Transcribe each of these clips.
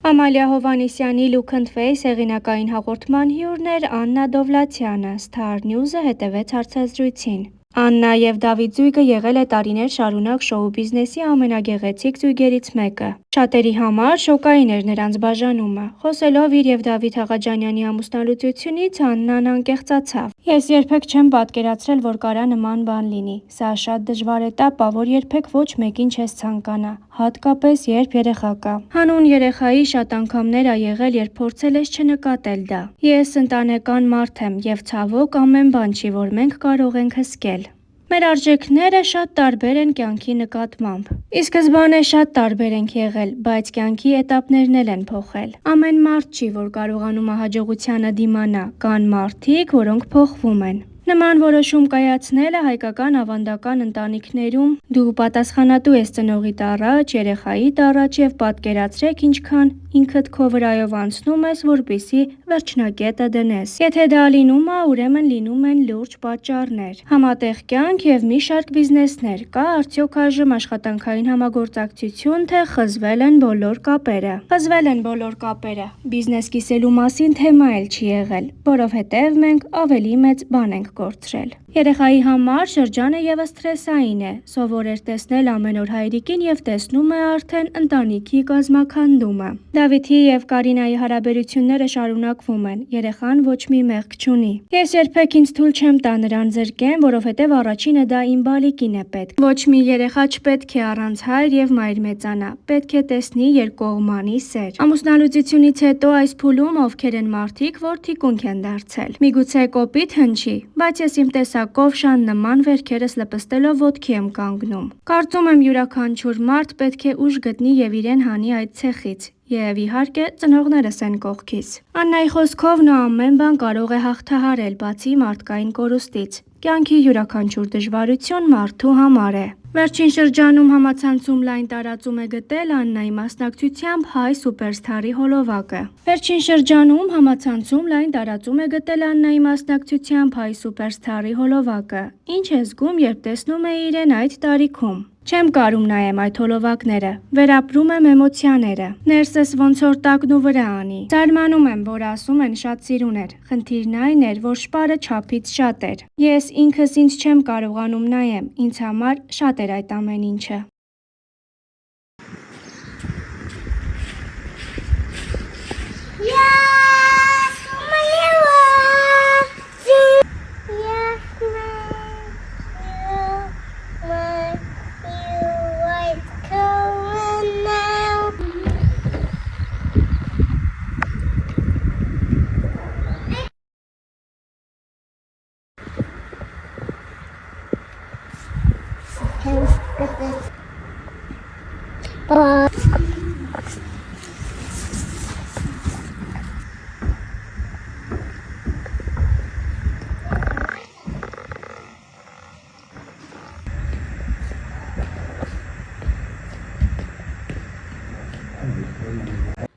Ամալիա Հովհաննիսյանի Look and Face հեղինակային հաղորդման հյուրն էր Աննա Դովլաթյանը, Star News-ը հետևեց հարցազրույցին։ Աննա և Դավիթ զույգը եղել է տարիներ շարունակ շոու բիզնեսի ամենագեղեցիկ զույգերից մեկը։ Շատերի համար շոկային էր նրանց բաժանումը։ Խոսելով իր և Դավիթ Աղաջանյանի ամուսնալուծությունից, Աննան անկեղծացավ. «Ես երբեք չեմ պատկերացրել, որ կարա նման բան լինի։ Սա շատ դժվար էտապ ա, որ երբեք ոչ մեկին չես ցանկանա, հատկապես երբ երեխա կա։ Հանուն երեխայի շատ անգամներ ա եղել, երբ փորձել ես չնկատել դա։ Ես ընտանեկան մարդ եմ և ցավոք ամեն բան չի, որ մենք կարող ենք հսկել։ Մեր արժեքները շատ տարբեր են կյանքի նկատմամբ։ Ի սկզբանե շատ տարբեր ենք եղել, բայց կյանքի էտապներն էլ են փոխել։ Ամեն մարդ չի, որ կարողանում ա հաջողությանը դիմանա, կան մարդիկ, որոնք փոխվում են։ Նման որոշում կայացնելը հայկական ավանդական ընտանիքներում դու պատասխանատու ես ծնողիդ առաջ, երեխայիդ առաջ և պատկերացրեք ինչքան ինքդ քո վրայով անցնում ես, որպեսզի վերջնակետը դնես։ Եթե դա լինում ա, ուրեմն լինում են լուրջ պատճառներ, համատեղ կյանք և մի շարք բիզնեսներ։ Կա արդյոք այժմ աշխատանքային համագործակցություն, թե խզվել են բոլոր կապերը։ Խզվել են բոլոր կապերը։ Բիզնես կիսելու մասին թեմա էլ չի եղել, որովհետև մենք ավելի մեծ բան ենք կորցրել։ Երեխայի համար շրջանը ևս սթրեսային է։ Սովոր էր տեսնել ամեն օր հայրիկին և տեսնում է արդեն ընտանիքի կազմաքանդումը։ Դավիթի և Կարինայի հարաբերությունները շարունակվում են, երեխան ոչ մի մեղք չունի։ Ես երբեք ինձ թույլ չեմ տա նրան զրկեմ, որովհետև առաջինը դա իմ բալիկին է պետք։ Ոչ մի երեխա չպետք է առանց հայր և մայր մեծանա, պետք է տեսնի երկկողմանի սեր։ Ամուսնալուծությունից հետո այս փուլում ովքեր են մարդիկ, որ թիկունք են դարձել։ Միգուցե կոպիտ հնչի, բայց ես իմ տեսակով շան նման վերքերս լպստելով ոտքի եմ կանգնում։ Կարծում եմ յուրաքանչյուր մարդ պետք է ուժ գտնի և իրեն հանի այդ ցեխից։ Եվ իհարկե ծնողներս են կողքիս։ Աննայի խոսքով նա ամեն բան կարող է հաղթահարել, բացի մարդկային կորուստից։ Կյանքի յուրաքանչյուր դժվարություն մարդու համար է։ Վերջին շրջանում համացանցում լայն տարածում է գտել Աննայի մասնակցությամբ Հայ սուպերսթարի հոլովակը։ Վերջին շրջանում համացանցում լայն տարածում է գտել Աննայի մասնակցությամբ Հայ սուպերսթարի հոլովակը։ Ինչ է զգում, երբ տեսնում է իրեն այդ տարիքում։ Չեմ կարում նայեմ այդ հոլովակները, վերապրում եմ էմոցիաները։ Ներսս ոնց որ տակն ու վրա անի։ Զարմանում եմ, որ ասում են շատ սիրուն էր։ Խնդիրն այն էր, որ շպարը չափից շատ էր։ Ես ինքս ինձ չեմ կարողանում նայեմ, ինձ համար շատ էր այդ ամեն ինչը։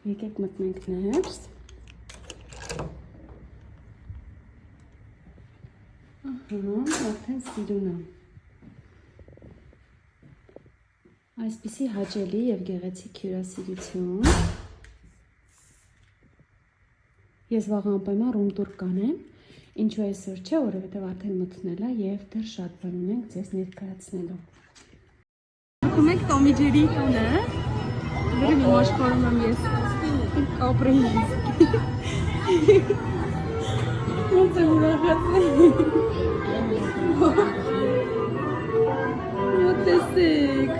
Եկեք մտնենք ներս։ Արդեն սիրուն է։ Այսպիսի հաճելի և գեղեցիկ հյուրասիրություն։ Ես վաղ անպայման ռում տուր կանեմ, ինչու այսօր չէ, որովհետև արդեն մթնել է և դեռ շատ բան ունենք ձեզ ներկայացնելու։ Ակում ենք Տոմի Ջերի տունը, որին իմ աշխարհում եմ ես ապրեի։ Ոնց է ուրախացել։ Մոտեցեք։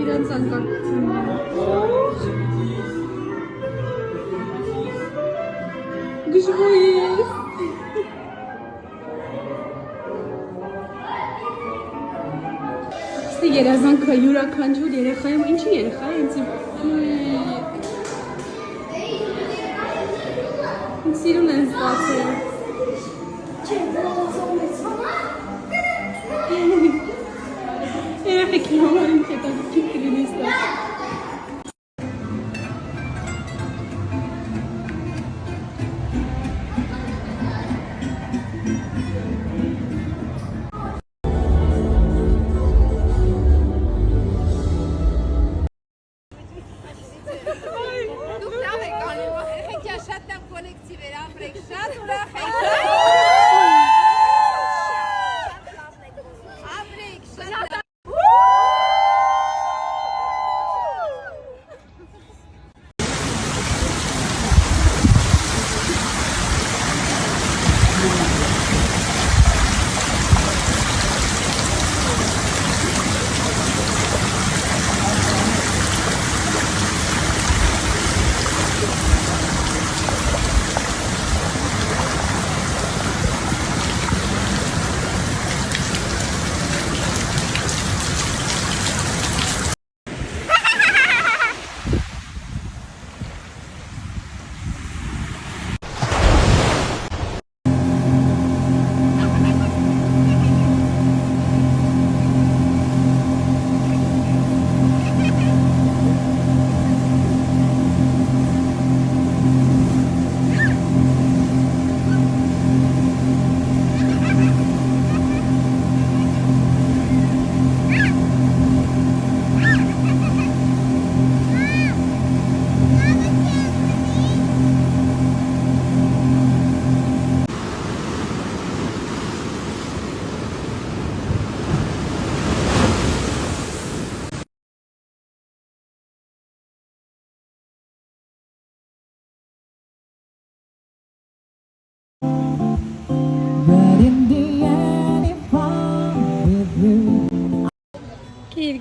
Իրանց անկարգությունները։ Գժվոյ ես։ Ստի երազանքը յուրաքանչյուր երեխայում, ինչի երեխա է ինձ սիրուն են ստացել։ Երեխեքի համար ինձ հետաքրքիր կլինի ստացել։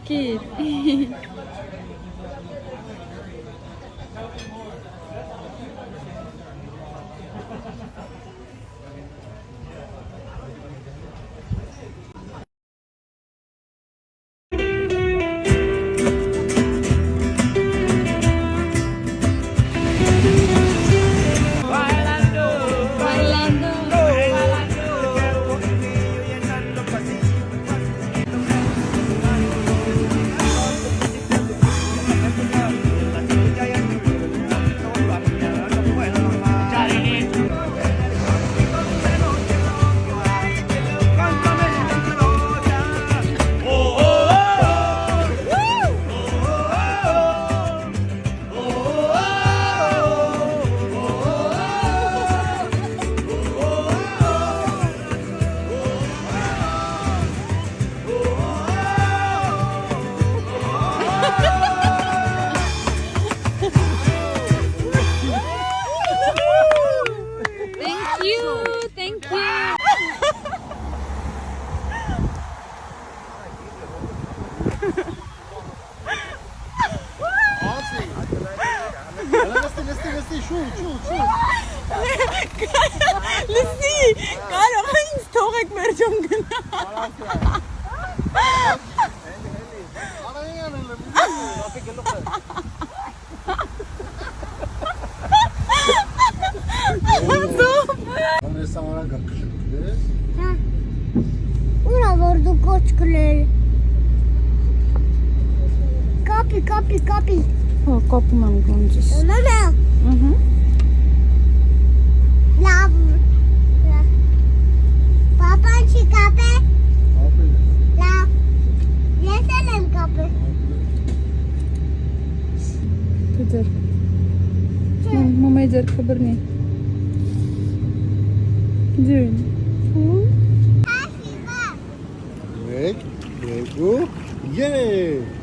Փրկիր։ Thank you. Լսի, կարող է ինձ թողեք մեր ջոմ գնա։ Ura vor du koçkuleri. Kapi. Հո, կոպում եմ գունջիս։ Mama. Lav. Papanchi kape. Lav. Yeselem kape. Դեր։ Մամայի ձեռքը բռնի։ Ձյուն։ Asiba. Break, go, yay!